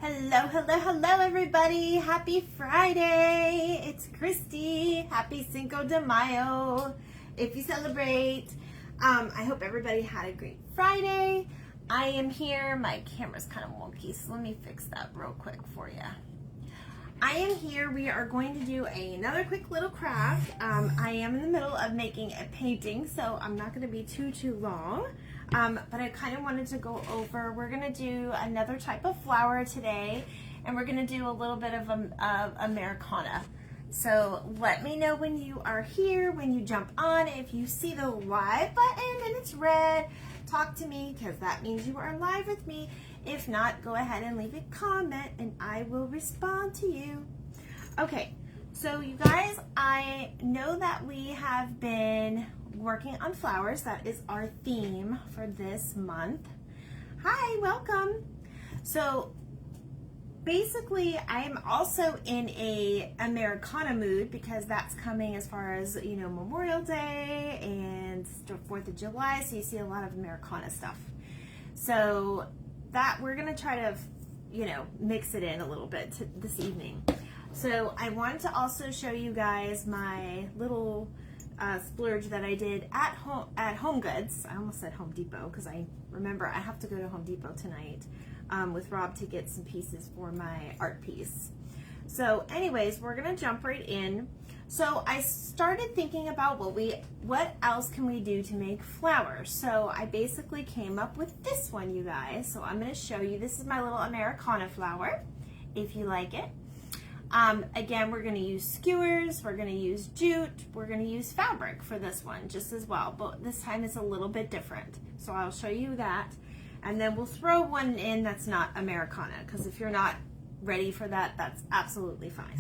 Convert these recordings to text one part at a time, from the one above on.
Hello, hello, hello, everybody. Happy Friday. It's Christy. Happy Cinco de Mayo. If you celebrate, I hope everybody had a great Friday. I am here. My camera's kind of wonky, so let me fix that real quick for you. I am here. We are going to do another quick little craft. I am in the middle of making a painting, so I'm not going to be too long. But I kind of wanted to go over, we're going to do another type of flower today, and we're going to do a little bit of Americana. So let me know when you are here, when you jump on. If you see the live button and it's red, talk to me because that means you are live with me. If not, go ahead and leave a comment and I will respond to you. Okay, so you guys, I know that we have been working on flowers. That is our theme for this month. Hi, welcome. So basically, I am also in a Americana mood because that's coming as far as, you know, Memorial Day and 4th of July, so you see a lot of Americana stuff. So that we're gonna try to, you know, mix it in a little bit this evening. So I wanted to also show you guys my little splurge that I did at Home Goods. I almost said Home Depot because I remember I have to go to Home Depot tonight with Rob to get some pieces for my art piece. So anyways, we're gonna jump right in. So I started thinking about what else can we do to make flowers. So I basically came up with this one, you guys. So I'm gonna show you. This is my little Americana flower, if you like it. Again, we're going to use skewers, we're going to use jute, we're going to use fabric for this one just as well, but this time it's a little bit different. So I'll show you that, and then we'll throw one in that's not Americana, because if you're not ready for that, that's absolutely fine.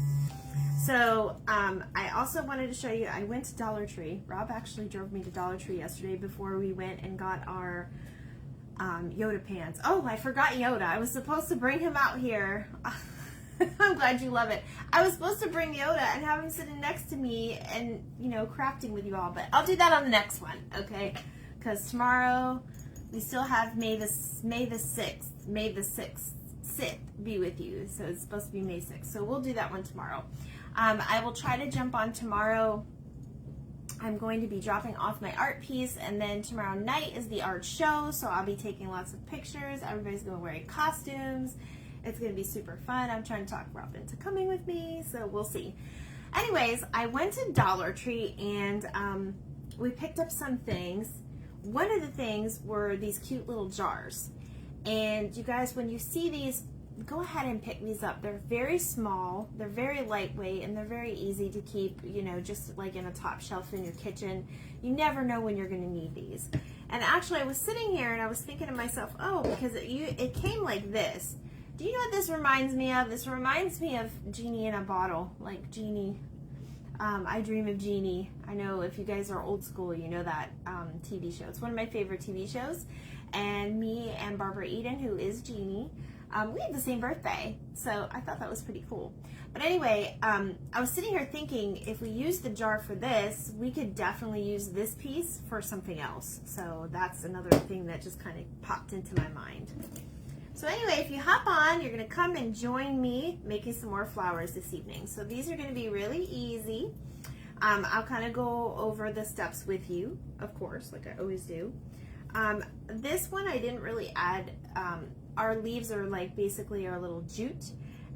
So I also wanted to show you, I went to Dollar Tree. Rob actually drove me to Dollar Tree yesterday before we went and got our Yoda pants. Oh, I forgot Yoda. I was supposed to bring him out here. I'm glad you love it. I was supposed to bring Yoda and have him sitting next to me and, you know, crafting with you all, but I'll do that on the next one, okay? Because tomorrow we still have May the 6th be with you. So it's supposed to be May 6th. So we'll do that one tomorrow. I will try to jump on tomorrow. I'm going to be dropping off my art piece, and then tomorrow night is the art show, so I'll be taking lots of pictures. Everybody's going to wear costumes. It's going to be super fun. I'm trying to talk Rob into coming with me, so we'll see. Anyways, I went to Dollar Tree and we picked up some things. One of the things were these cute little jars. And you guys, when you see these, go ahead and pick these up. They're very small, they're very lightweight, and they're very easy to keep, you know, just like in a top shelf in your kitchen. You never know when you're going to need these. And actually, I was sitting here and I was thinking to myself, oh, because it came like this. Do you know what this reminds me of? This reminds me of Genie in a Bottle, like Genie. I Dream of Genie. I know if you guys are old school, you know that TV show. It's one of my favorite TV shows. And me and Barbara Eden, who is Genie, we have the same birthday. So I thought that was pretty cool. But anyway, I was sitting here thinking if we use the jar for this, we could definitely use this piece for something else. So that's another thing that just kind of popped into my mind. So anyway, if you hop on, you're going to come and join me making some more flowers this evening. So these are going to be really easy. I'll kind of go over the steps with you, of course, like I always do. This one I didn't really add. Our leaves are like basically our little jute,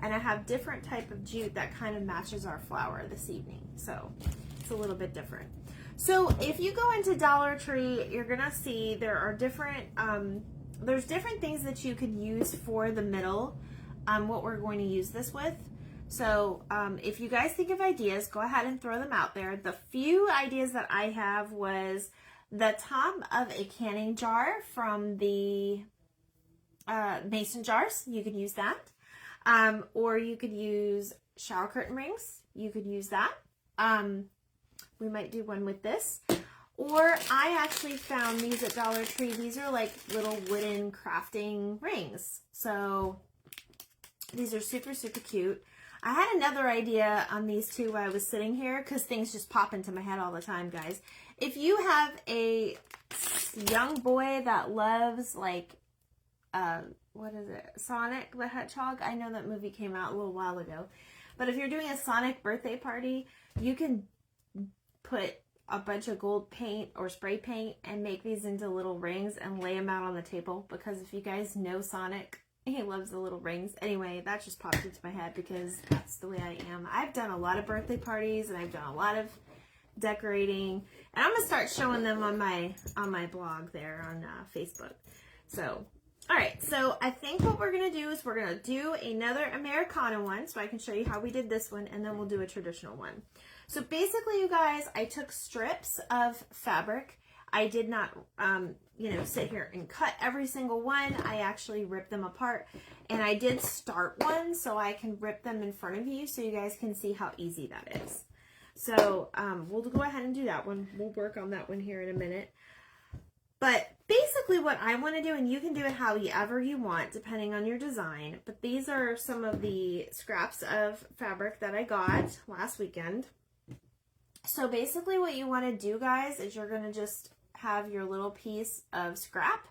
and I have different type of jute that kind of matches our flower this evening. So it's a little bit different. So if you go into Dollar Tree, you're going to see there are different there's different things that you could use for the middle, what we're going to use this with. So if you guys think of ideas, go ahead and throw them out there. The few ideas that I have was the top of a canning jar from the mason jars. You could use that. Or you could use shower curtain rings. You could use that. We might do one with this. Or I actually found these at Dollar Tree. These are like little wooden crafting rings. So these are super, super cute. I had another idea on these two while I was sitting here because things just pop into my head all the time, guys. If you have a young boy that loves like what is it? Sonic the Hedgehog. I know that movie came out a little while ago. But if you're doing a Sonic birthday party, you can put a bunch of gold paint or spray paint and make these into little rings and lay them out on the table. Because if you guys know Sonic, he loves the little rings. Anyway, that just popped into my head because that's the way I am. I've done a lot of birthday parties and I've done a lot of decorating. And I'm going to start showing them on my blog there on Facebook. So, all right. So I think what we're going to do is we're going to do another Americana one so I can show you how we did this one, and then we'll do a traditional one. So basically, you guys, I took strips of fabric. I did not, sit here and cut every single one. I actually ripped them apart, and I did start one so I can rip them in front of you so you guys can see how easy that is. So we'll go ahead and do that one. We'll work on that one here in a minute. But basically what I want to do, and you can do it however you want depending on your design, but these are some of the scraps of fabric that I got last weekend. So basically what you want to do, guys, is you're going to just have your little piece of scrap,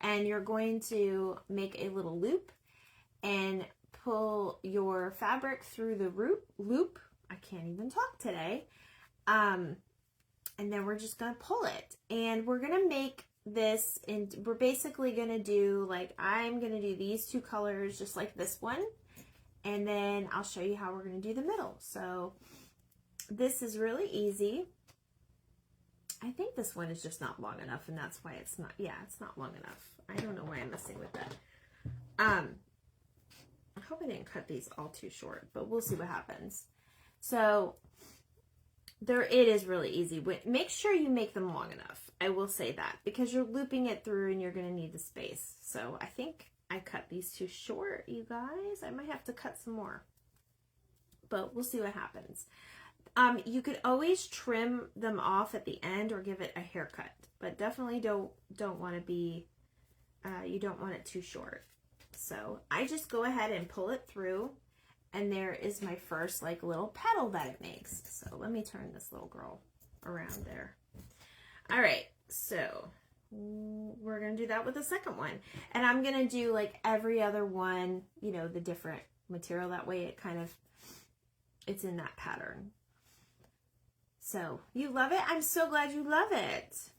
and you're going to make a little loop and pull your fabric through the loop. I can't even talk today. And then we're just going to pull it, and we're going to make this, and we're basically going to do, like, I'm going to do these two colors just like this one, and then I'll show you how we're going to do the middle. So this is really easy. I think this one is just not long enough, and that's why it's not, it's not long enough. I don't know why I'm messing with that. I hope I didn't cut these all too short, but we'll see what happens. So it is really easy. Make sure you make them long enough. I will say that, because you're looping it through and you're going to need the space. So I think I cut these too short, you guys. I might have to cut some more, but we'll see what happens. You could always trim them off at the end or give it a haircut, but definitely don't want to be, you don't want it too short. So I just go ahead and pull it through, and there is my first like little petal that it makes. So let me turn this little girl around there. All right, so we're going to do that with the second one, and I'm going to do like every other one, the different material. That way it's in that pattern. So you love it? I'm so glad you love it.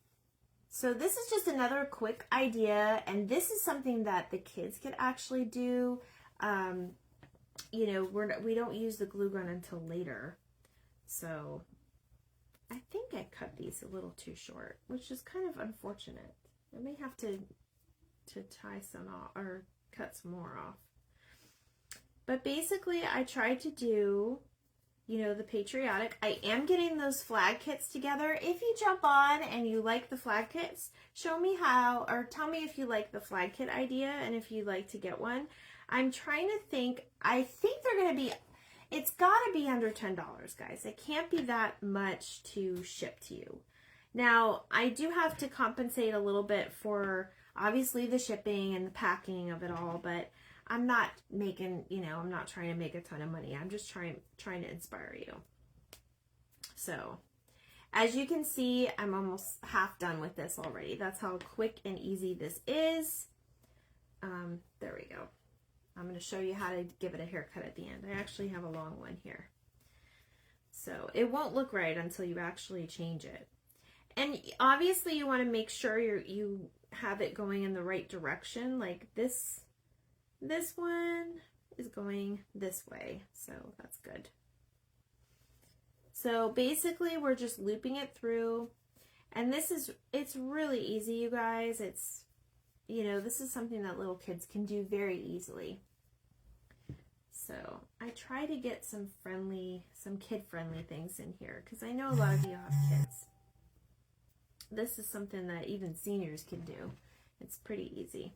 So this is just another quick idea, and this is something that the kids could actually do. We don't use the glue gun until later. So I think I cut these a little too short, which is kind of unfortunate. I may have to tie some off or cut some more off. But basically I tried to do, the patriotic. I am getting those flag kits together. If you jump on and you like the flag kits, show me how, or tell me if you like the flag kit idea and if you'd like to get one. I'm trying to think. I think they're going to be, it's got to be under $10, guys. It can't be that much to ship to you. Now, I do have to compensate a little bit for, obviously, the shipping and the packing of it all, but I'm not making, I'm not trying to make a ton of money. I'm just trying to inspire you. So, as you can see, I'm almost half done with this already. That's how quick and easy this is. There we go. I'm going to show you how to give it a haircut at the end. I actually have a long one here. So, it won't look right until you actually change it. And obviously, you want to make sure you have it going in the right direction. Like this one is going this way, so that's good. So basically we're just looping it through, and it's really easy, you guys. It's, this is something that little kids can do very easily. So I try to get some kid-friendly things in here, because I know a lot of you have kids. This is something that even seniors can do. It's pretty easy.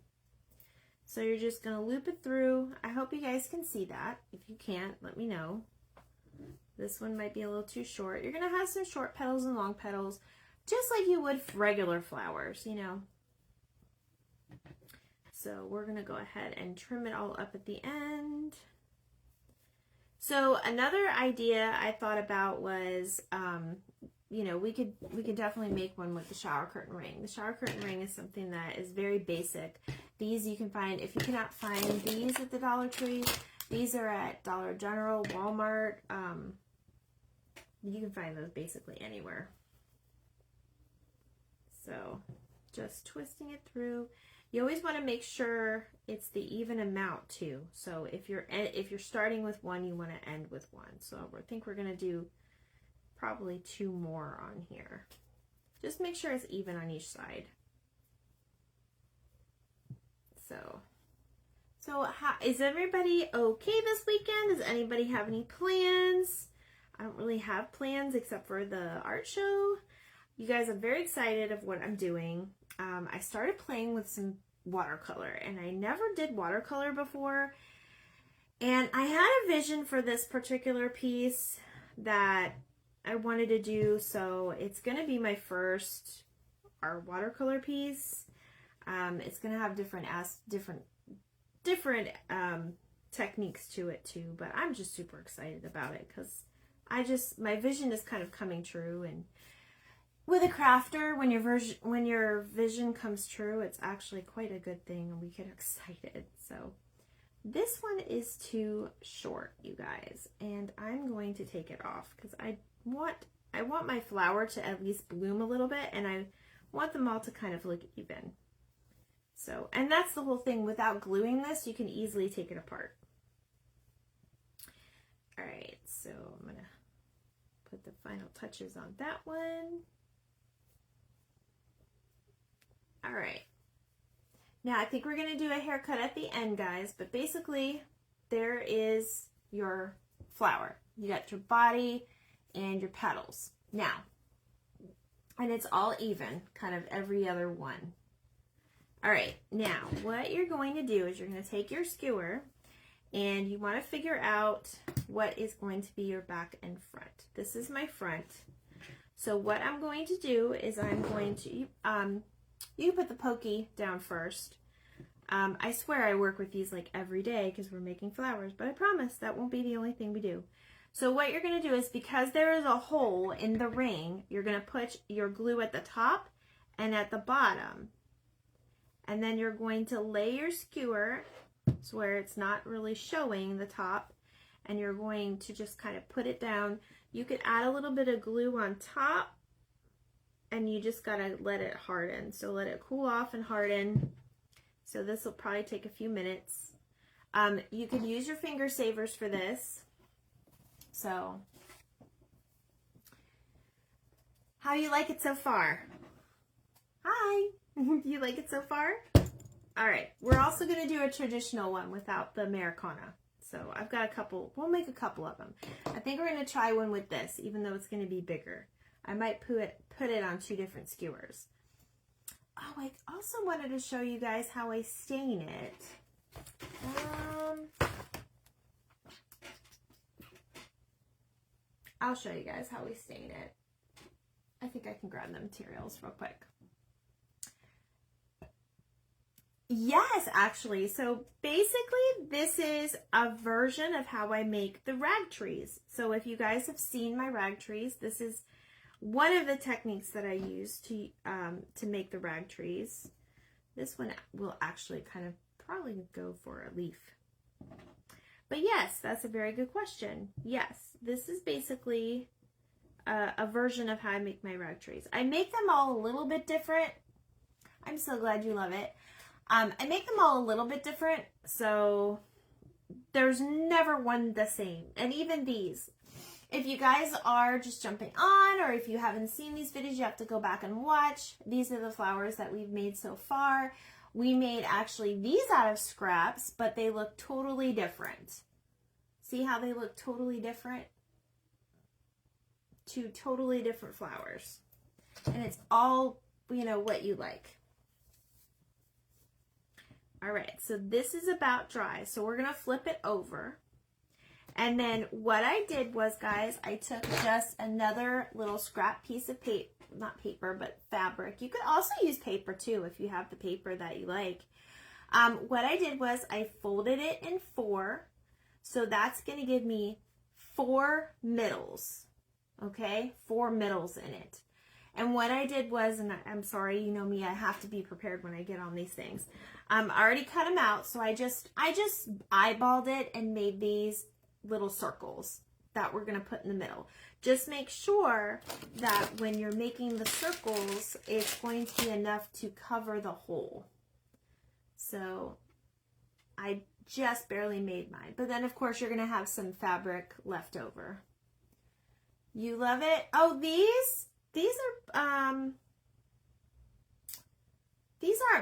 So you're just going to loop it through. I hope you guys can see that. If you can't, let me know. This one might be a little too short. You're going to have some short petals and long petals, just like you would regular flowers, So we're going to go ahead and trim it all up at the end. So another idea I thought about was, we could definitely make one with the shower curtain ring. The shower curtain ring is something that is very basic, These you can find, if you cannot find these at the Dollar Tree, these are at Dollar General, Walmart. You can find those basically anywhere. So just twisting it through. You always want to make sure it's the even amount too. So if you're starting with one, you want to end with one. So I think we're going to do probably 2 more on here. Just make sure it's even on each side. So how, is everybody okay this weekend? Does anybody have any plans? I don't really have plans except for the art show. You guys, I'm very excited of what I'm doing. I started playing with some watercolor, and I never did watercolor before. And I had a vision for this particular piece that I wanted to do, so it's going to be my first art watercolor piece. It's going to have different techniques to it too, but I'm just super excited about it because my vision is kind of coming true. And with a crafter, when your vision comes true, it's actually quite a good thing, and we get excited. So this one is too short, you guys, and I'm going to take it off because I want my flower to at least bloom a little bit, and I want them all to kind of look even. So, and that's the whole thing. Without gluing this, you can easily take it apart. All right, so I'm gonna put the final touches on that one. All right. Now I think we're gonna do a haircut at the end, guys, but basically there is your flower. You got your body and your petals. Now, and it's all even, kind of every other one. All right, now what you're going to do is you're going to take your skewer and you want to figure out what is going to be your back and front. This is my front. So what I'm going to do is I'm going to, you can put the pokey down first. I swear I work with these like every day because we're making flowers, but I promise that won't be the only thing we do. So what you're going to do is, because there is a hole in the ring, you're going to put your glue at the top and at the bottom. And then you're going to lay your skewer so where it's not really showing the top, and you're going to just kind of put it down. You could add a little bit of glue on top, and you just got to let it harden. So let it cool off and harden. So this will probably take a few minutes. You could use your finger savers for this. So how you like it so far? Hi. Do you like it so far? All right, we're also going to do a traditional one without the Americana. So I've got a couple, we'll make a couple of them. I think we're going to try one with this, even though it's going to be bigger. I might put it on 2 different skewers. Oh, I also wanted to show you guys how I stain it. I'll show you guys how we stain it. I think I can grab the materials real quick. Yes, actually. So basically, this is a version of how I make the rag trees. So if you guys have seen my rag trees, this is one of the techniques that I use to make the rag trees. This one will actually kind of probably go for a leaf. But yes, that's a very good question. Yes, this is basically a version of how I make my rag trees. I make them all a little bit different. I'm so glad you love it. I make them all a little bit different, so there's never one the same. And even these, if you guys are just jumping on, or if you haven't seen these videos, you have to go back and watch. These are the flowers that we've made so far. We made actually these out of scraps, but they look totally different. See how they look totally different? 2 totally different flowers. And it's all, you know, what you like. All right, so this is about dry. So we're gonna flip it over. And then what I did was, guys, I took just another little scrap piece of paper, not paper, but fabric. You could also use paper too if you have the paper that you like. What I did was I folded it in 4. So that's gonna give me 4 middles, okay? 4 middles in it. And what I did was, and I'm sorry, you know me, I have to be prepared when I get on these things. I already cut them out, so I just eyeballed it and made these little circles that we're going to put in the middle. Just make sure that when you're making the circles, it's going to be enough to cover the hole. So I just barely made mine. But then, of course, you're going to have some fabric left over. You love it? Oh, these aren't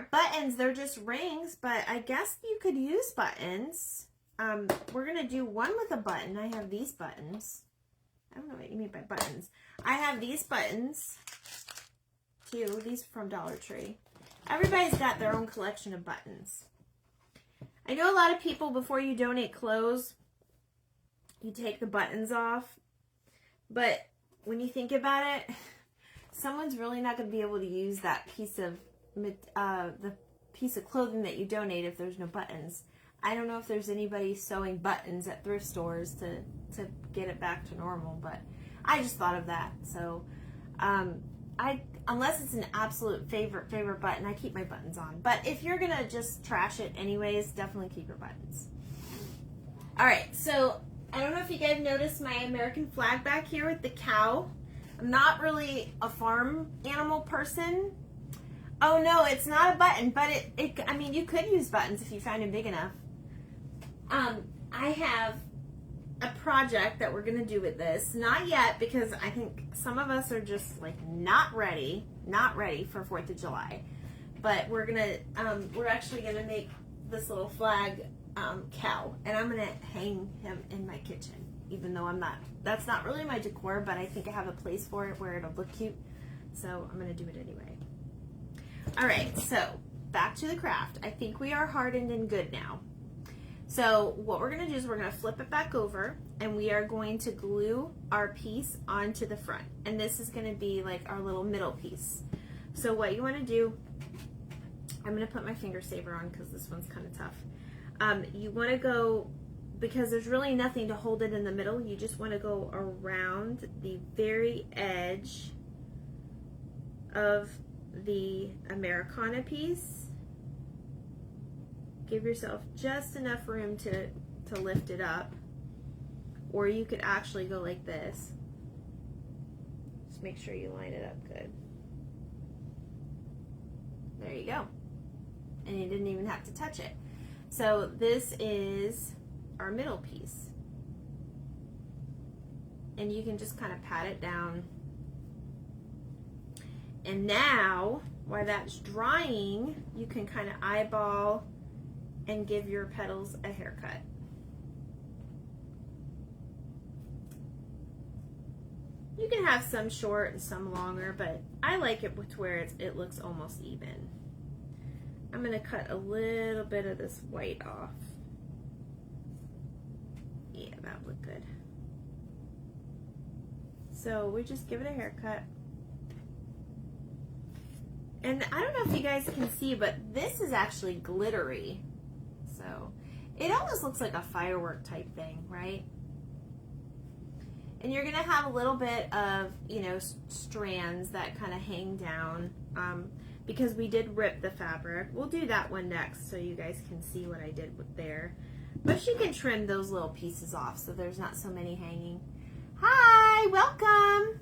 buttons. They're just rings, but I guess you could use buttons. We're going to do one with a button. I have these buttons. I don't know what you mean by buttons. I have these buttons, too. These are from Dollar Tree. Everybody's got their own collection of buttons. I know a lot of people, before you donate clothes, you take the buttons off. But when you think about it, someone's really not going to be able to use that piece of the piece of clothing that you donate if there's no buttons. I don't know if there's anybody sewing buttons at thrift stores to get it back to normal, but I just thought of that. So unless it's an absolute favorite button, I keep my buttons on. But if you're gonna just trash it anyways, definitely keep your buttons. All right, so I don't know if you guys noticed my American flag back here with the cow. I'm not really a farm animal person. Oh no, it's not a button, but I mean, you could use buttons if you find them big enough. I have a project that we're gonna do with this. Not yet, because I think some of us are just like not ready for 4th of July. But we're actually gonna make this little flag cow, and I'm gonna hang him in my kitchen, even though that's not really my decor, but I think I have a place for it where it'll look cute, so I'm gonna do it anyway. All right, so back to the craft. I think we are hardened and good now. So what we're gonna do is we're gonna flip it back over, and we are going to glue our piece onto the front, and this is gonna be like our little middle piece. So what you wanna do, I'm gonna put my finger saver on because this one's kind of tough. You want to go, because there's really nothing to hold it in the middle, you just want to go around the very edge of the Americana piece. Give yourself just enough room to lift it up, or you could actually go like this. Just make sure you line it up good. There you go. And you didn't even have to touch it. So this is our middle piece. And you can just kind of pat it down. And now, while that's drying, you can kind of eyeball and give your petals a haircut. You can have some short and some longer, but I like it to where it looks almost even. I'm going to cut a little bit of this white off. Yeah, that would look good. So we just give it a haircut. And I don't know if you guys can see, but this is actually glittery. So it almost looks like a firework type thing, right? And you're going to have a little bit of, strands that kind of hang down. Because we did rip the fabric. We'll do that one next so you guys can see what I did there. But you can trim those little pieces off so there's not so many hanging. Hi, welcome.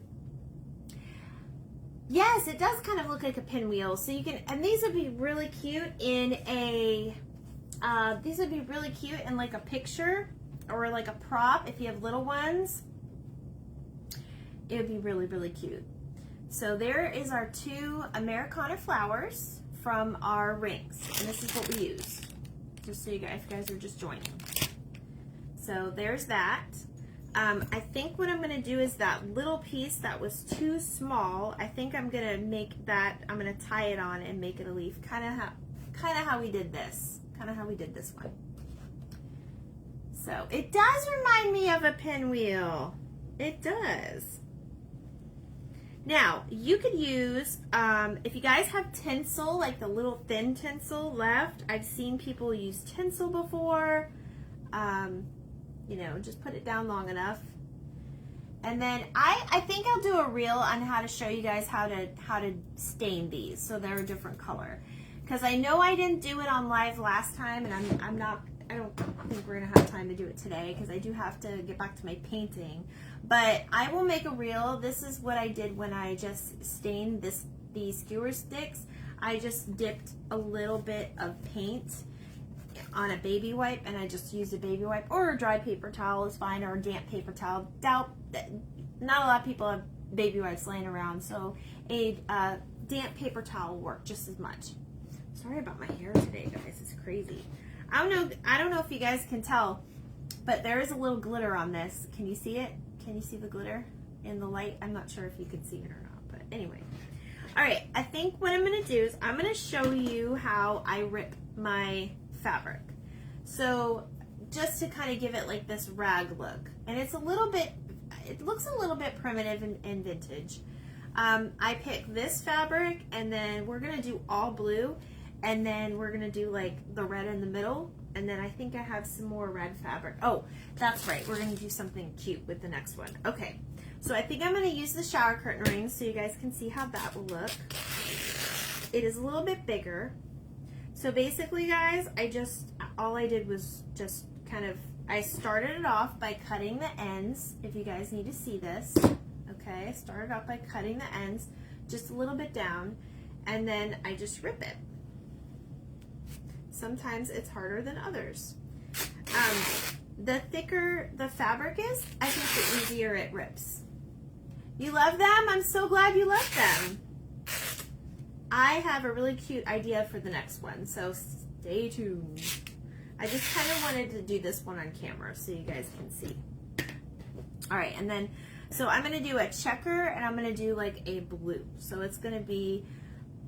Yes, it does kind of look like a pinwheel. So you can, and these would be really cute in like a picture or like a prop if you have little ones. It would be really, really cute. So there is our 2 Americana flowers from our rings. And this is what we use, just so you guys are just joining. So there's that. I think what I'm going to do is that little piece that was too small, I think I'm going to make that, I'm going to tie it on and make it a leaf. Kind of how we did this. Kind of how we did this one. So it does remind me of a pinwheel. It does. Now, you could use, if you guys have tinsel, like the little thin tinsel left, I've seen people use tinsel before, just put it down long enough. And then I think I'll do a reel on how to show you guys how to stain these so they're a different color. Because I know I didn't do it on live last time, and I don't think we're gonna have time to do it today because I do have to get back to my painting. But I will make a reel. This is what I did when I just stained these skewer sticks. I just dipped a little bit of paint on a baby wipe, and I just used a baby wipe, or a dry paper towel is fine, or a damp paper towel. Doubt that not a lot of people have baby wipes laying around, so a damp paper towel will work just as much. Sorry about my hair today, guys. It's crazy. I don't know if you guys can tell, but there is a little glitter on this. Can you see it? Can you see the glitter in the light? I'm not sure if you can see it or not, but anyway. All right, I think what I'm gonna do is I'm gonna show you how I rip my fabric. So just to kind of give it like this rag look, and it looks a little bit primitive and vintage. I picked this fabric, and then we're gonna do all blue, and then we're gonna do like the red in the middle, and then I think I have some more red fabric. Oh, that's right, we're gonna do something cute with the next one. Okay, so I think I'm gonna use the shower curtain rings so you guys can see how that will look. It is a little bit bigger. So basically, guys, all I did was just kind of, I started it off by cutting the ends, if you guys need to see this. Okay, I started off by cutting the ends just a little bit down, and then I just rip it. Sometimes it's harder than others. The thicker the fabric is, I think the easier it rips. You love them? I'm so glad you love them. I have a really cute idea for the next one, so stay tuned. I just kind of wanted to do this one on camera so you guys can see. All right, and then, so I'm gonna do a checker, and I'm gonna do like a blue. So it's gonna be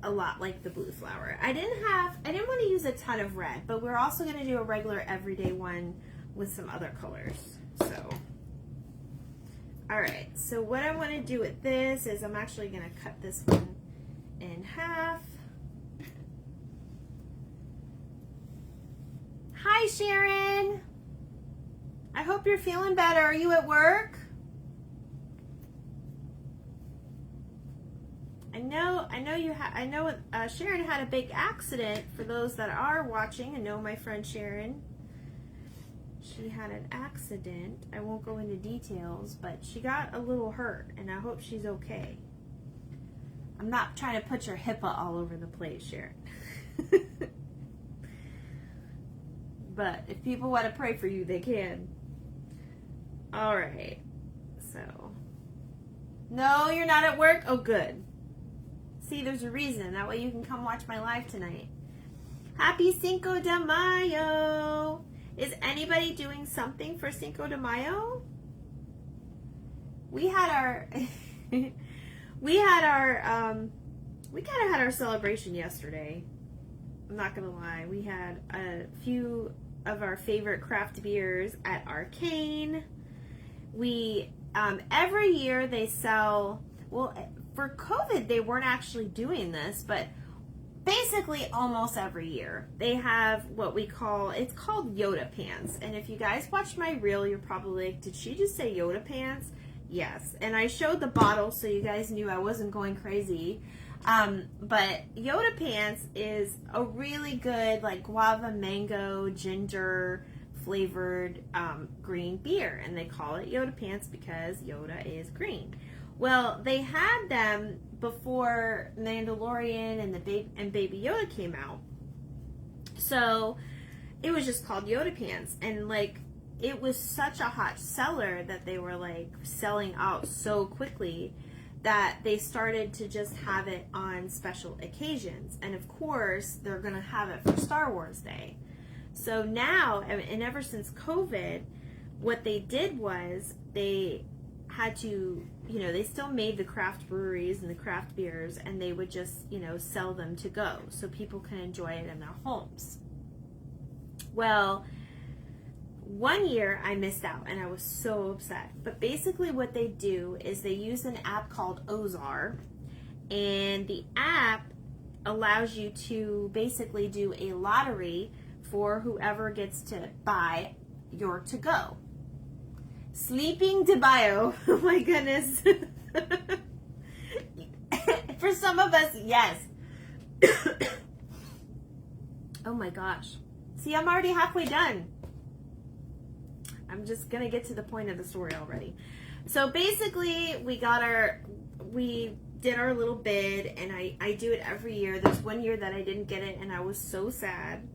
a lot like the blue flower. I didn't want to use a ton of red, but we're also gonna do a regular everyday one with some other colors, so. All right, so what I wanna do with this is I'm actually gonna cut this one in half. Hi, Sharon. I hope you're feeling better. Are you at work? I know Sharon had a big accident. For those that are watching and know my friend Sharon, she had an accident. I won't go into details, but she got a little hurt, and I hope she's okay. I'm not trying to put your HIPAA all over the place, Sharon. But if people want to pray for you, they can. All right. So, no, you're not at work? Oh, good. See, there's a reason. That way you can come watch my live tonight. Happy Cinco de Mayo. Is anybody doing something for Cinco de Mayo? We kind of had our celebration yesterday. I'm not gonna lie. We had a few of our favorite craft beers at Arcane. We every year they sell, well, for COVID they weren't actually doing this, but basically almost every year they have what we call, it's called Yoda pants. And if you guys watched my reel, you're probably like, did she just say Yoda pants? Yes, and I showed the bottle so you guys knew I wasn't going crazy. But Yoda pants is a really good, like, guava, mango, ginger flavored green beer, and they call it Yoda pants because Yoda is green. Well, they had them before Mandalorian and Baby Yoda came out, so it was just called Yoda pants, and like, it was such a hot seller that they were like selling out so quickly that they started to just have it on special occasions. And of course, they're going to have it for Star Wars Day. So now, and ever since COVID, what they did was they had to, they still made the craft breweries and the craft beers, and they would just, sell them to go so people can enjoy it in their homes. Well, one year I missed out and I was so upset. But basically what they do is they use an app called Ozar, and the app allows you to basically do a lottery for whoever gets to buy your to-go. Sleeping DeBio. Oh my goodness. For some of us, yes. Oh my gosh. See, I'm already halfway done. I'm just gonna get to the point of the story already. So basically, we did our little bid, and I do it every year. There's one year that I didn't get it, and I was so sad.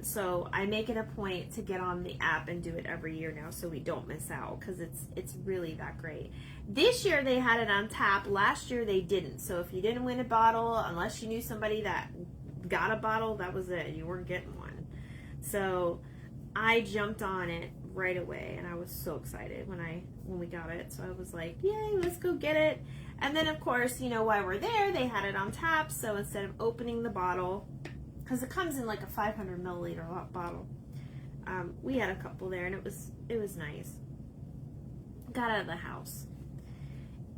So I make it a point to get on the app and do it every year now, so we don't miss out, because it's really that great. This year they had it on tap. Last year they didn't. So if you didn't win a bottle, unless you knew somebody that got a bottle, that was it. You weren't getting one. So I jumped on it right away, and I was so excited when we got it. So I was like, yay, let's go get it. And then of course, you know, while we're there, they had it on tap. So instead of opening the bottle, because it comes in like a 500 milliliter bottle, we had a couple there, and it was nice. Got out of the house,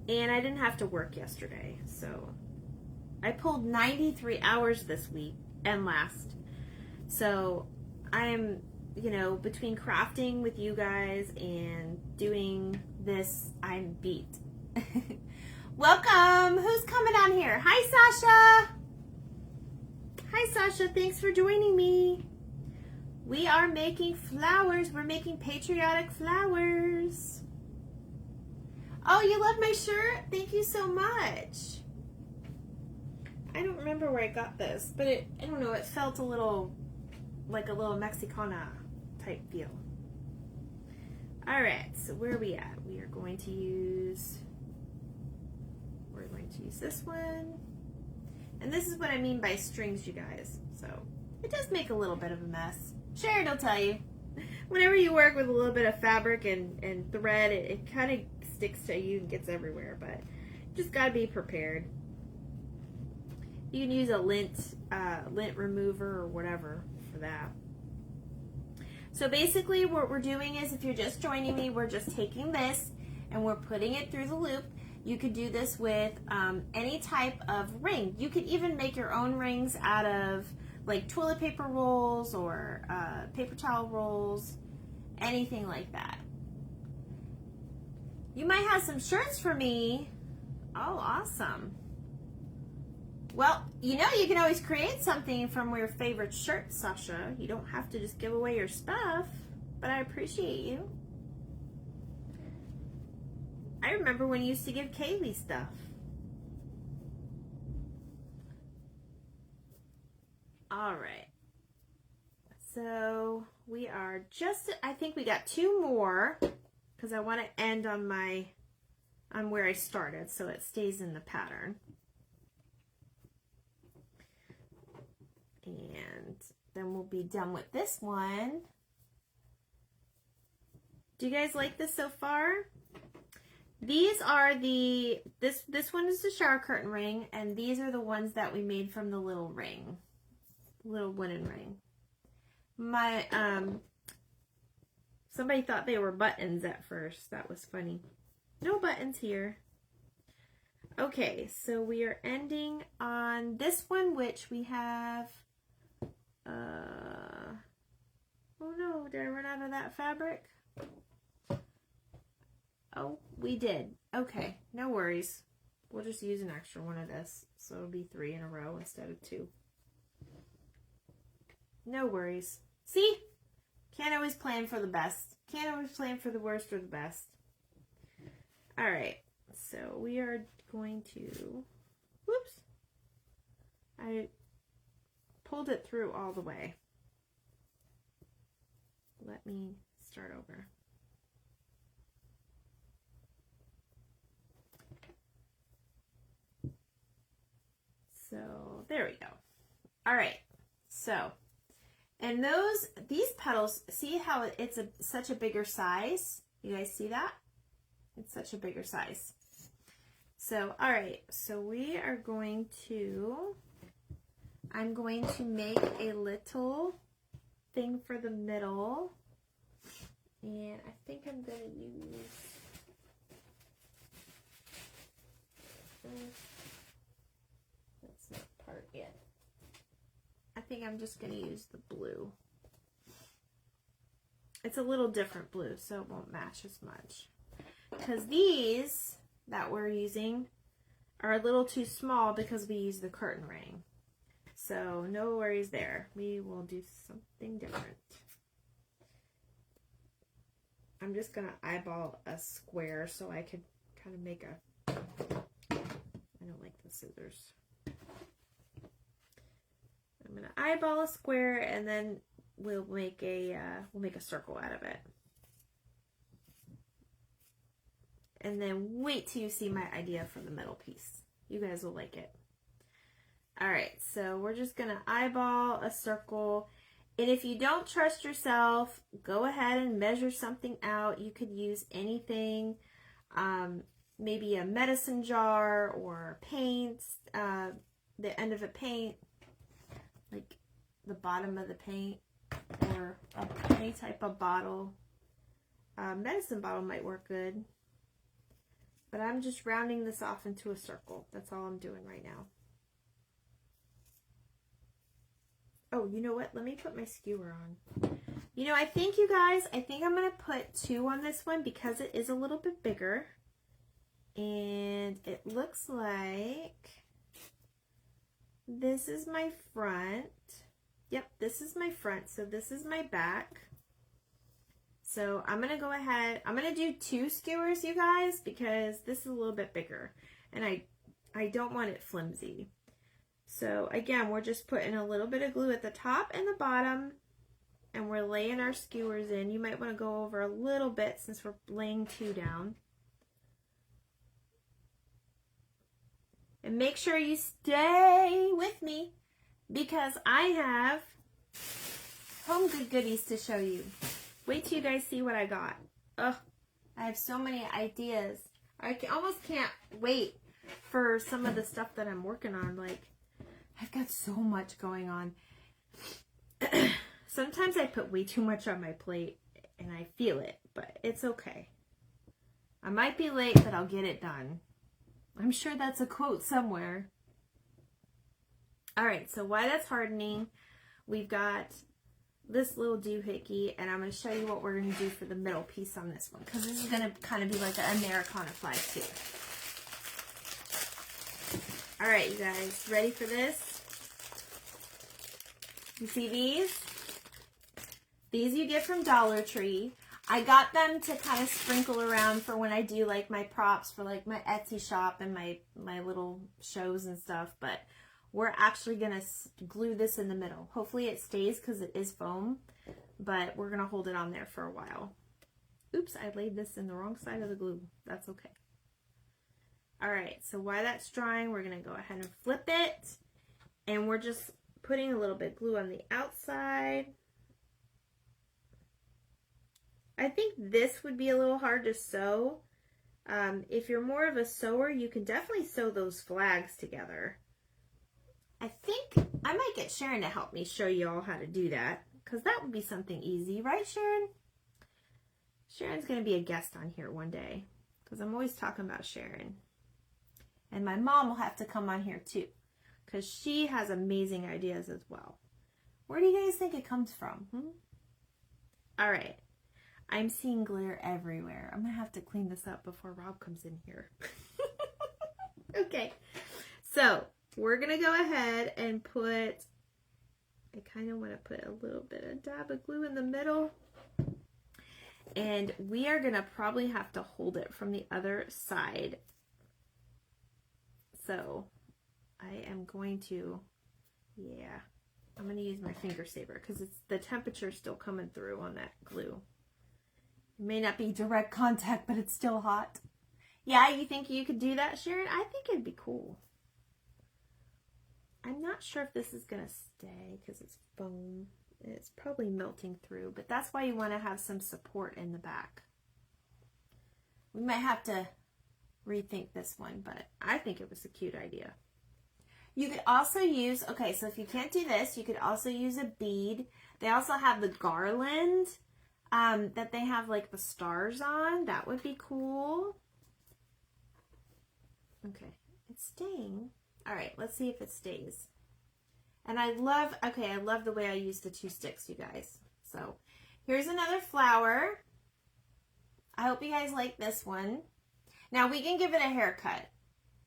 and I didn't have to work yesterday, so I pulled 93 hours this week and last. So I'm, you know, between crafting with you guys and doing this, I'm beat. Welcome. Who's coming on here? Hi, Sasha. Hi, Sasha. Thanks for joining me. We are making flowers. We're making patriotic flowers. Oh, you love my shirt? Thank you so much. I don't remember where I got this, but I don't know, it felt a little like a little Mexicana type feel. All right, so where are we at? We're going to use this one. And this is what I mean by strings, you guys. So it does make a little bit of a mess. Sharon will tell you. Whenever you work with a little bit of fabric and thread, it kind of sticks to you and gets everywhere. But you just got to be prepared. You can use a lint remover or whatever for that. So basically what we're doing is, if you're just joining me, we're just taking this and we're putting it through the loop. You could do this with any type of ring. You could even make your own rings out of like toilet paper rolls or paper towel rolls, anything like that. You might have some shirts for me. Oh, awesome. Well, you know, you can always create something from your favorite shirt, Sasha. You don't have to just give away your stuff, but I appreciate you. I remember when you used to give Kaylee stuff. All right. So we are just, I think we got 2 more, because I want to end on where I started, so it stays in the pattern. And then we'll be done with this one. Do you guys like this so far? These are this one is the shower curtain ring, and these are the ones that we made from the little ring. Little wooden ring. My, somebody thought they were buttons at first. That was funny. No buttons here. Okay, so we are ending on this one, which we have, oh no, did I run out of that fabric? Oh, we did. Okay, no worries. We'll just use an extra one of this. So it'll be 3 in a row instead of 2. No worries. See? Can't always plan for the best. Can't always plan for the worst or the best. All right. So we are going to, whoops. I pulled it through all the way. Let me start over. So there we go. All right. So, and these petals, see how it's such a bigger size? You guys see that? It's such a bigger size. So, all right. So we are going to, I'm going to make a little thing for the middle. And I think I'm going to use this. That's not part yet. I think I'm just going to use the blue. It's a little different blue, so it won't match as much. Because these that we're using are a little too small because we use the curtain ring. So no worries there. We will do something different. I'm just going to eyeball a square so I could kind of make a... I don't like the scissors. I'm going to eyeball a square and then we'll make a circle out of it. And then wait till you see my idea for the middle piece. You guys will like it. All right, so we're just gonna eyeball a circle. And if you don't trust yourself, go ahead and measure something out. You could use anything, maybe a medicine jar or paint, the end of a paint, like the bottom of the paint, or any type of bottle. Medicine bottle might work good. But I'm just rounding this off into a circle. That's all I'm doing right now. Oh, you know what? Let me put my skewer on. You know, I think you guys, I think I'm going to put 2 on this one because it is a little bit bigger. And it looks like this is my front. Yep, this is my front. So this is my back. So I'm going to go ahead, I'm going to do 2 skewers, you guys, because this is a little bit bigger and I don't want it flimsy. So again, we're just putting a little bit of glue at the top and the bottom and we're laying our skewers in. You might want to go over a little bit since we're laying 2 down. And make sure you stay with me because I have home good goodies to show you. Wait till you guys see what I got. Ugh, I have so many ideas. I almost can't wait for some of the stuff that I'm working on. Like, I've got so much going on. Sometimes I put way too much on my plate and I feel it, but it's okay. I might be late, but I'll get it done. I'm sure that's a quote somewhere. All right, so while that's hardening, we've got this little doohickey, and I'm going to show you what we're going to do for the middle piece on this one, because this is going to kind of be like an Americana flag too. All right, you guys, ready for this? You see these? These you get from Dollar Tree. I got them to kind of sprinkle around for when I do like my props for like my Etsy shop and my little shows and stuff, but we're actually going to glue this in the middle. Hopefully it stays because it is foam, but we're going to hold it on there for a while. Oops, I laid this in the wrong side of the glue. That's okay. All right, so while that's drying, we're going to go ahead and flip it. And we're just putting a little bit of glue on the outside. I think this would be a little hard to sew. If you're more of a sewer, you can definitely sew those flags together. I think I might get Sharon to help me show you all how to do that, because that would be something easy, right, Sharon? Sharon's going to be a guest on here one day, because I'm always talking about Sharon. And my mom will have to come on here too, because she has amazing ideas as well. Where do you guys think it comes from? All right. I'm seeing glitter everywhere. I'm going to have to clean this up before Rob comes in here. Okay. So we're going to go ahead and put, I kind of want to put a little bit of dab of glue in the middle. And we are going to probably have to hold it from the other side. So I am going to, I'm going to use my finger saver because it's the temperature still coming through on that glue. It may not be direct contact, but it's still hot. Yeah, you think you could do that, Sharon? I think it'd be cool. I'm not sure if this is going to stay because it's foam. It's probably melting through, but that's why you want to have some support in the back. We might have to rethink this one, but I think it was a cute idea. You could also use, okay, so if you can't do this, you could also use a bead. They also have the garland that they have like the stars on. That would be cool. Okay, it's staying. All right, let's see if it stays. And I love the way I use the 2 sticks, you guys. So Here's another flower. I hope you guys like this one. Now we can give it a haircut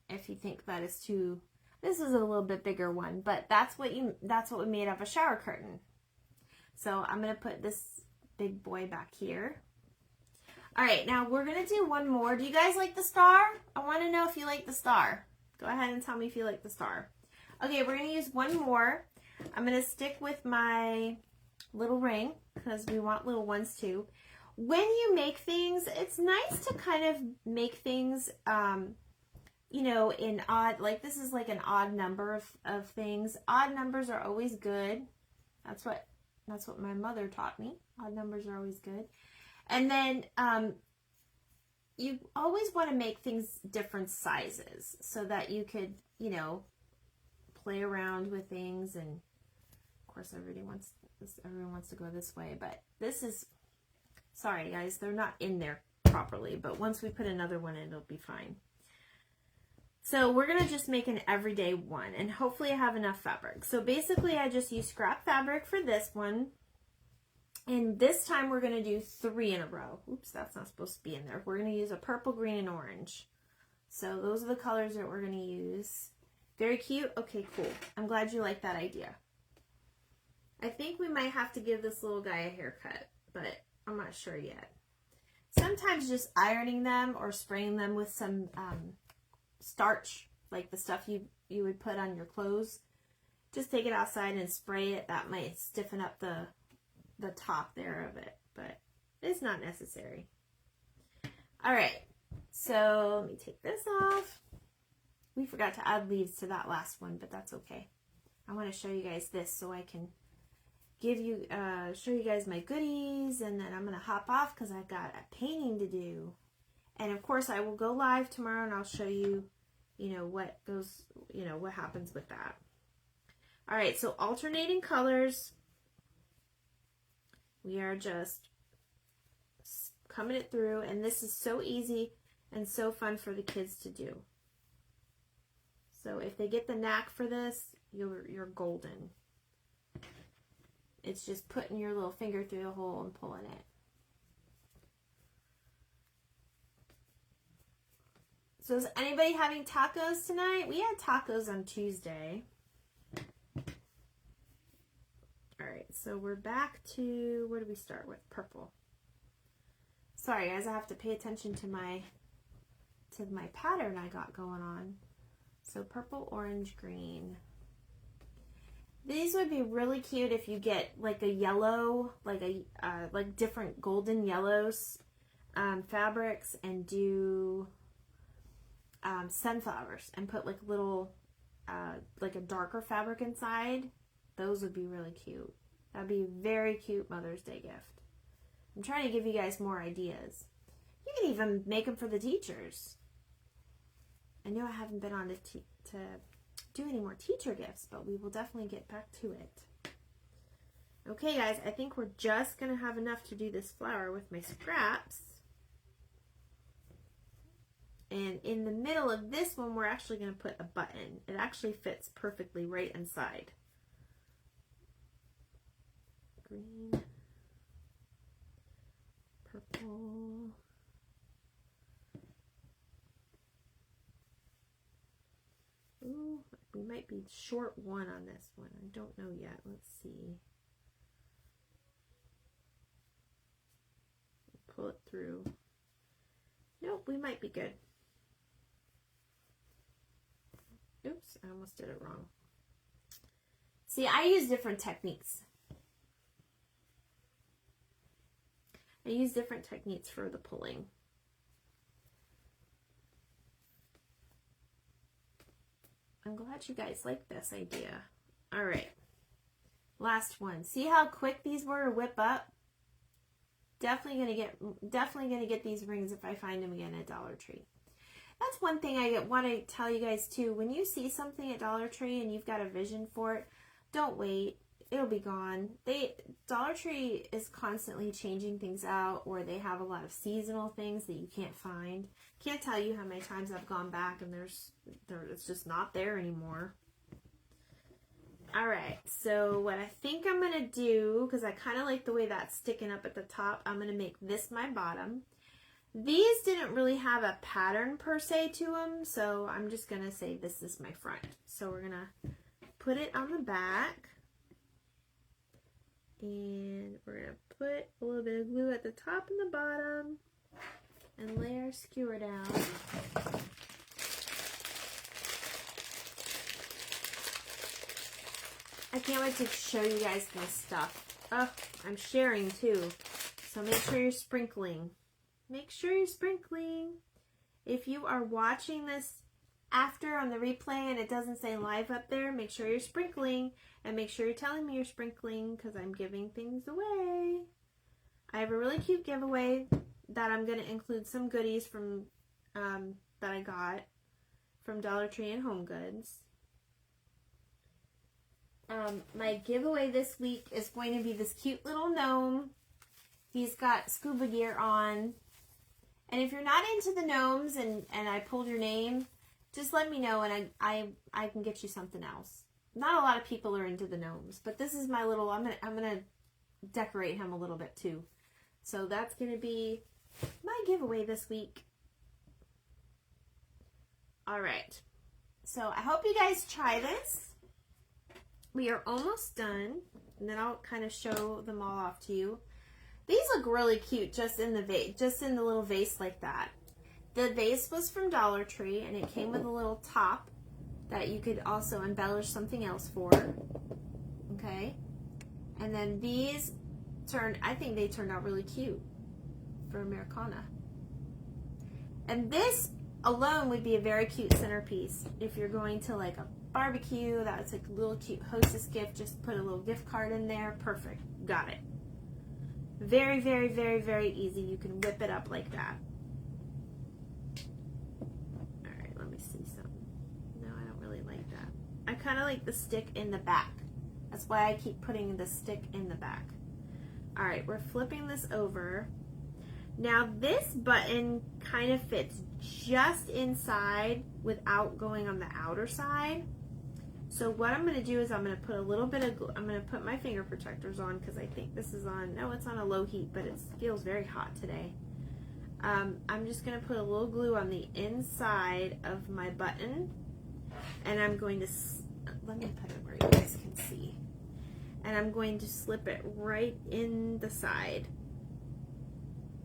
if you think that is too, this is a little bit bigger one, but that's what we made of a shower curtain. So I'm going to put this big boy back here. All right, now we're going to do one more. Do you guys like the star? I want to know if you like the star. Go ahead and tell me if you like the star. Okay, we're going to use one more. I'm going to stick with my little ring because we want little ones too. When you make things, it's nice to kind of make things, you know, in odd, like this is like an odd number of things. Odd numbers are always good. That's what my mother taught me. Odd numbers are always good. And then you always want to make things different sizes so that you could, you know, play around with things. And of course, everyone wants to go this way, but this is, sorry guys, they're not in there properly, but once we put another one in, it'll be fine. So we're going to just make an everyday one, and hopefully I have enough fabric. So basically I just use scrap fabric for this one. And this time we're going to do 3 in a row. Oops, that's not supposed to be in there. We're going to use a purple, green, and orange. So those are the colors that we're going to use. Very cute. Okay, cool. I'm glad you like that idea. I think we might have to give this little guy a haircut, but I'm not sure yet. Sometimes just ironing them or spraying them with some starch, like the stuff you would put on your clothes. Just take it outside and spray it. That might stiffen up the top there of it, but it's not necessary. All right, so let me take this off. We forgot to add leaves to that last one, but that's okay. I want to show you guys this so I can give you show you guys my goodies, and then I'm gonna hop off because I've got a painting to do. And of course I will go live tomorrow and I'll show you, you know, what goes, you know, what happens with that. All right, so alternating colors. We are just coming it through, and this is so easy and so fun for the kids to do. So if they get the knack for this, you're golden. It's just putting your little finger through the hole and pulling it. So is anybody having tacos tonight? We had tacos on Tuesday. All right, so we're back to, where do we start with? Purple. Sorry guys, I have to pay attention to my pattern I got going on. So purple, orange, green. These would be really cute if you get like a yellow, like different golden yellows fabrics, and do sunflowers and put like little, like a darker fabric inside. Those would be really cute. That'd be a very cute Mother's Day gift. I'm trying to give you guys more ideas. You can even make them for the teachers. I know I haven't been on to do any more teacher gifts, but we will definitely get back to it. Okay guys, I think we're just going to have enough to do this flower with my scraps. And in the middle of this one, we're actually going to put a button. It actually fits perfectly right inside. Green, purple, ooh, we might be short one on this one. I don't know yet. Let's see. Pull it through. Nope, we might be good. Oops, I almost did it wrong. See, I use different techniques. I use different techniques for the pulling. I'm glad you guys like this idea. All right, last one. See how quick these were to whip up? Definitely gonna get these rings if I find them again at Dollar Tree. That's one thing I want to tell you guys too. When you see something at Dollar Tree and you've got a vision for it, don't wait. It'll be gone. Dollar Tree is constantly changing things out, or they have a lot of seasonal things that you can't find. Can't tell you how many times I've gone back and it's just not there anymore. All right, so what I think I'm gonna do, because I kind of like the way that's sticking up at the top, I'm gonna make this my bottom. These didn't really have a pattern per se to them, so I'm just gonna say this is my front. So we're gonna put it on the back, and we're gonna put a little bit of glue at the top and the bottom, and lay our skewer down. I can't wait to show you guys my stuff. Oh, I'm sharing too. So make sure you're sprinkling. Make sure you're sprinkling. If you are watching this after on the replay and it doesn't say live up there, make sure you're sprinkling. And make sure you're telling me you're sprinkling because I'm giving things away. I have a really cute giveaway that I'm going to include some goodies from that I got from Dollar Tree and Home Goods. My giveaway this week is going to be this cute little gnome. He's got scuba gear on. And if you're not into the gnomes and I pulled your name, just let me know and I can get you something else. Not a lot of people are into the gnomes, but this is my little, I'm gonna decorate him a little bit too. So that's gonna be my giveaway this week. All right. So I hope you guys try this. We are almost done, and then I'll kind of show them all off to you. These look really cute just in the vase, just in the little vase like that. The vase was from Dollar Tree, and it came with a little top that you could also embellish something else for. Okay, and then these I think they turned out really cute for Americana. And this alone would be a very cute centerpiece if you're going to like a barbecue. That's like a little cute hostess gift. Just put a little gift card in there. Perfect. Got it. Very, very, very, very easy. You can whip it up like that. All right, let me see something. No, I don't really like that. I kind of like the stick in the back. That's why I keep putting the stick in the back. All right, we're flipping this over. Now this button kind of fits just inside without going on the outer side. So what I'm going to do is I'm going to put a little bit of glue. I'm going to put my finger protectors on because I think this is on, no, it's on a low heat, but it feels very hot today. I'm just going to put a little glue on the inside of my button, and I'm going to, let me put it where you guys can see. And I'm going to slip it right in the side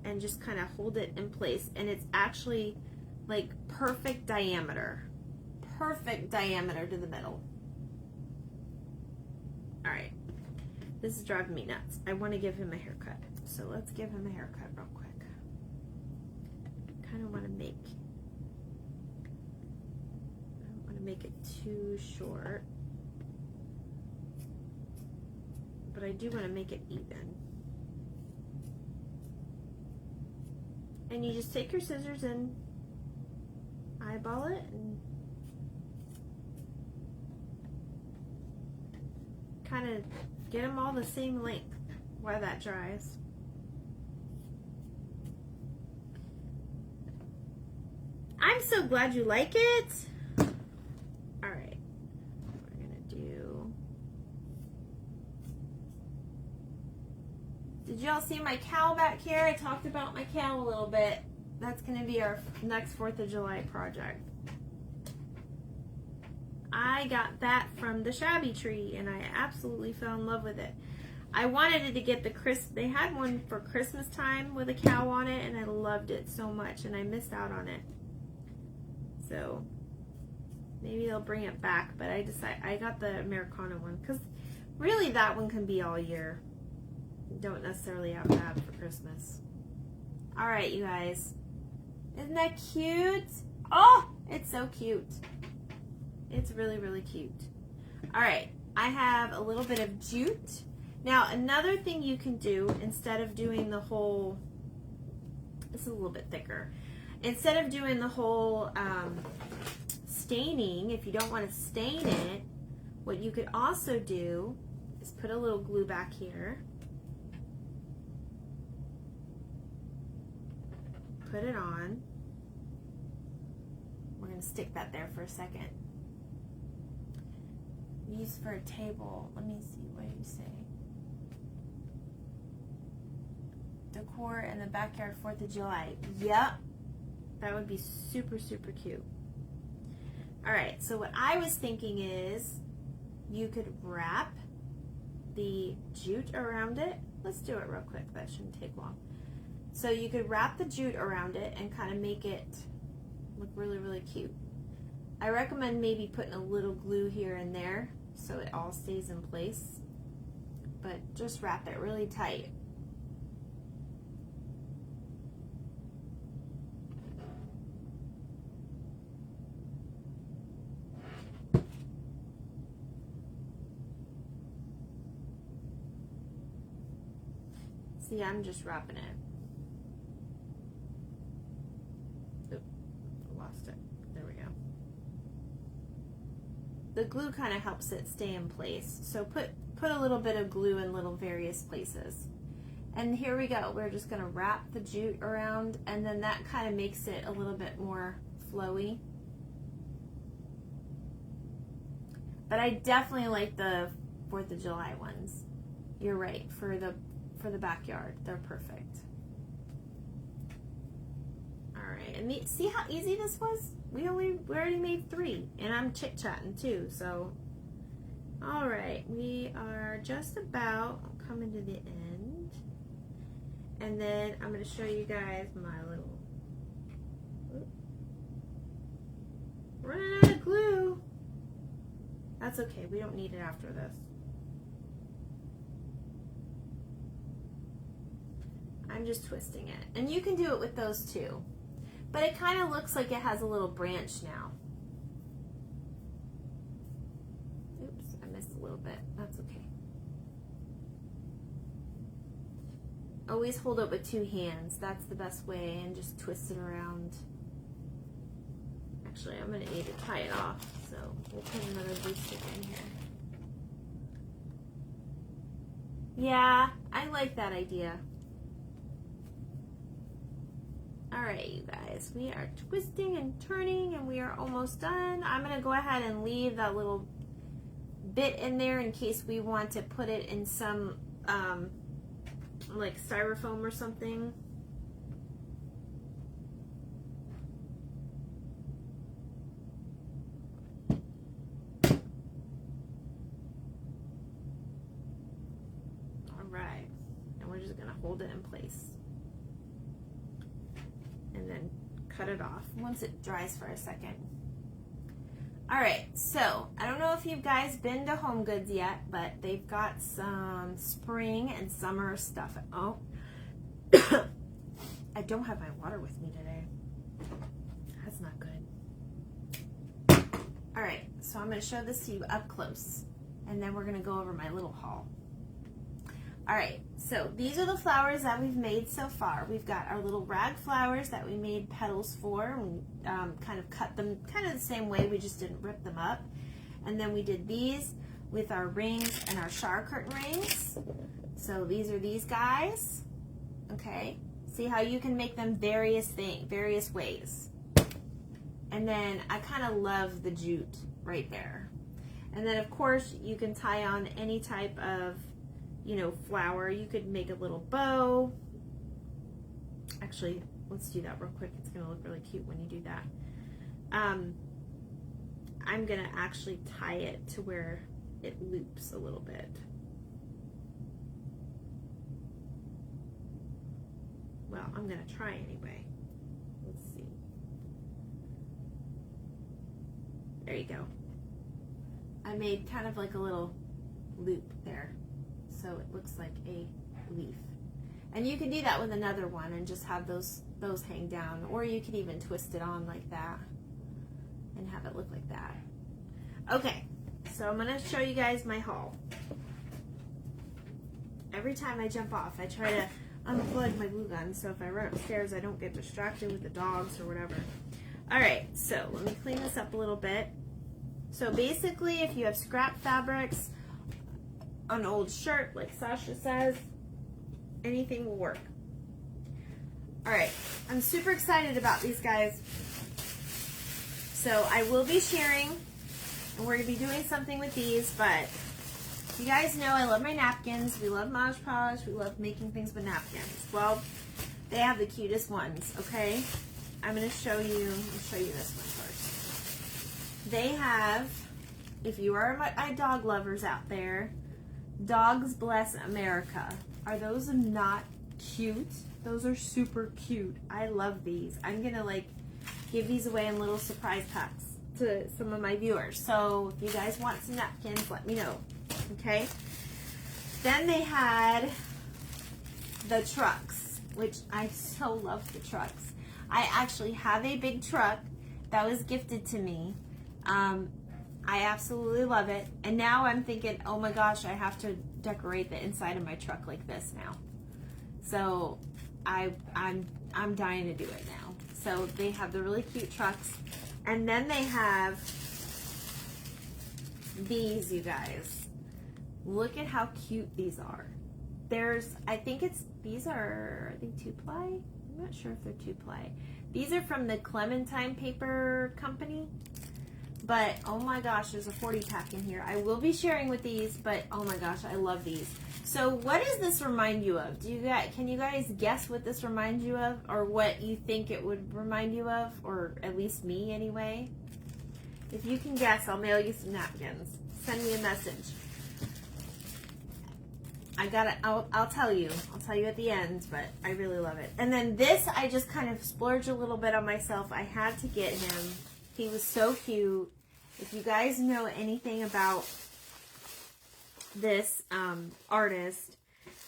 and just kind of hold it in place. And it's actually like perfect diameter to the middle. All right, this is driving me nuts. I want to give him a haircut, so let's give him a haircut real quick. I don't want to make it too short, but I do want to make it even. And you just take your scissors and eyeball it and kind of get them all the same length while that dries. I'm so glad you like it. All right, we're gonna do. Did y'all see my cow back here? I talked about my cow a little bit. That's gonna be our next 4th of July project. I got that from the Shabby Tree, and I absolutely fell in love with it. I wanted it to get they had one for Christmas time with a cow on it, and I loved it so much, and I missed out on it. So maybe they'll bring it back, but I got the Americana one, because really that one can be all year. You don't necessarily have to have it for Christmas. All right, you guys. Isn't that cute? Oh, it's so cute. It's really, really cute. All right, I have a little bit of jute. Now, another thing you can do, instead of doing the whole, this is a little bit thicker. Instead of doing the whole staining, if you don't want to stain it, what you could also do is put a little glue back here. Put it on. We're going to stick that there for a second. Use for a table. Let me see, what do you say? Decor in the backyard 4th of July. Yep. That would be super, super cute. All right, so what I was thinking is you could wrap the jute around it. Let's do it real quick. That shouldn't take long. So you could wrap the jute around it and kind of make it look really, really cute. I recommend maybe putting a little glue here and there so it all stays in place. But just wrap it really tight. See, I'm just wrapping it. Oop, lost it. There we go. The glue kind of helps it stay in place. So put a little bit of glue in little various places. And here we go. We're just going to wrap the jute around, and then that kind of makes it a little bit more flowy. But I definitely like the 4th of July ones. You're right, for the backyard. They're perfect. All right, and see how easy this was? We already made 3, and I'm chit-chatting too, so. All right, we are just about coming to the end. And then I'm gonna show you guys my little, running out of glue. That's okay, we don't need it after this. I'm just twisting it. And you can do it with those too. But it kind of looks like it has a little branch now. Oops, I missed a little bit. That's okay. Always hold it with 2 hands. That's the best way, and just twist it around. Actually, I'm going to need to tie it off, so we'll put another glue stick in here. Yeah, I like that idea. All right, you guys, we are twisting and turning, and we are almost done. I'm going to go ahead and leave that little bit in there in case we want to put it in some like styrofoam or something. All right, and we're just going to hold it in place. And then cut it off once it dries for a second. All right, so I don't know if you guys been to Home Goods yet, but they've got some spring and summer stuff. Oh, I don't have my water with me today. That's not good. All right, so I'm going to show this to you up close, and then we're going to go over my little haul. All right, so these are the flowers that we've made so far. We've got our little rag flowers that we made petals for. We kind of cut them kind of the same way, we just didn't rip them up. And then we did these with our rings and our shower curtain rings. So these are these guys, okay? See how you can make them various ways. And then I kind of love the jute right there. And then of course you can tie on any type of, you know, flower. You could make a little bow. Actually, let's do that real quick. It's going to look really cute when you do that. I'm going to actually tie it to where it loops a little bit. Well, I'm going to try anyway. Let's see. There you go. I made kind of like a little loop there, so it looks like a leaf. And you can do that with another one and just have those hang down, or you could even twist it on like that and have it look like that. Okay, so I'm going to show you guys my haul. Every time I jump off, I try to unplug my glue gun, so if I run upstairs, I don't get distracted with the dogs or whatever. All right, so let me clean this up a little bit. So basically, if you have scrap fabrics, an old shirt, like Sasha says, anything will work. All right, I'm super excited about these guys. So I will be sharing And we're going to be doing something with these, but you guys know I love my napkins. We love Mod Podge. We love making things with napkins. Well, they have the cutest ones, okay? I'm going to show you this one first. They have, if you are my dog lovers out there, Dogs Bless America. Are those not cute? Those are super cute. I love these. I'm going to like give these away in little surprise packs to some of my viewers. So if you guys want some napkins, let me know. Okay? Then they had the trucks, which I so love the trucks. I actually have a big truck that was gifted to me. I absolutely love it. And now I'm thinking, oh my gosh, I have to decorate the inside of my truck like this now. So I'm dying to do it now. So they have the really cute trucks. And then they have these, you guys. Look at how cute these are. I think these are they 2-ply? I'm not sure if they're 2-ply. These are from the Clementine Paper Company. But, oh my gosh, there's a 40 pack in here. I will be sharing with these, but oh my gosh, I love these. So what does this remind you of? Can you guys guess what this reminds you of? Or what you think it would remind you of? Or at least me anyway? If you can guess, I'll mail you some napkins. Send me a message. I'll tell you. I'll tell you at the end, but I really love it. And then this, I just kind of splurged a little bit on myself. I had to get him. He was so cute. If you guys know anything about this artist,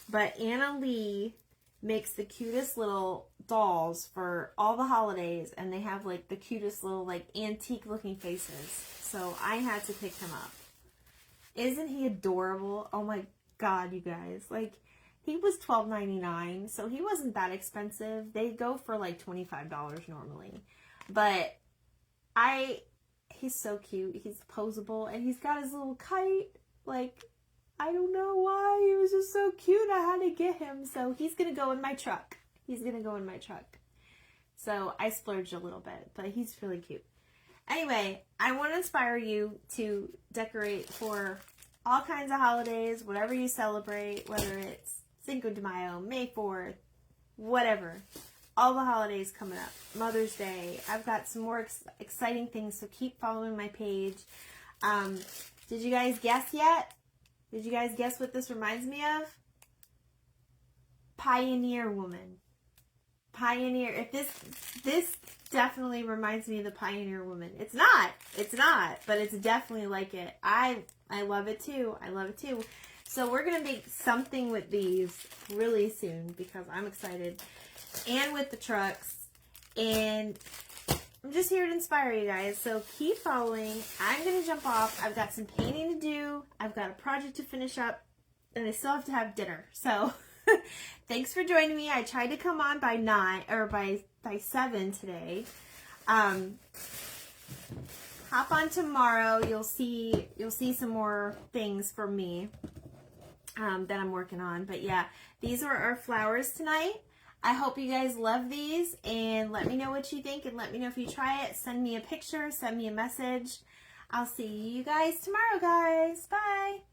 but Anna Lee makes the cutest little dolls for all the holidays, and they have like the cutest little like antique looking faces. So I had to pick him up. Isn't he adorable? Oh my God, you guys. Like, he was $12.99, so he wasn't that expensive. They go for like $25 normally. But he's so cute. He's posable, and he's got his little kite. Like, I don't know why. He was just so cute. I had to get him. So he's going to go in my truck. He's going to go in my truck. So I splurged a little bit, but he's really cute. Anyway, I want to inspire you to decorate for all kinds of holidays, whatever you celebrate, whether it's Cinco de Mayo, May 4th, whatever. All the holidays coming up. Mother's Day. I've got some more exciting things, so keep following my page. Did you guys guess yet? Did you guys guess what this reminds me of? Pioneer Woman. Pioneer. If this definitely reminds me of the Pioneer Woman. It's not, but it's definitely like it. I love it too. I love it too. So we're going to make something with these really soon because I'm excited. And with the trucks. And I'm just here to inspire you guys. So keep following. I'm going to jump off. I've got some painting to do. I've got a project to finish up. And I still have to have dinner. So thanks for joining me. I tried to come on by 9 or by 7 today. Hop on tomorrow. You'll see some more things from me that I'm working on. But yeah, these are our flowers tonight. I hope you guys love these, and let me know what you think, and let me know if you try it. Send me a picture, send me a message. I'll see you guys tomorrow, guys. Bye.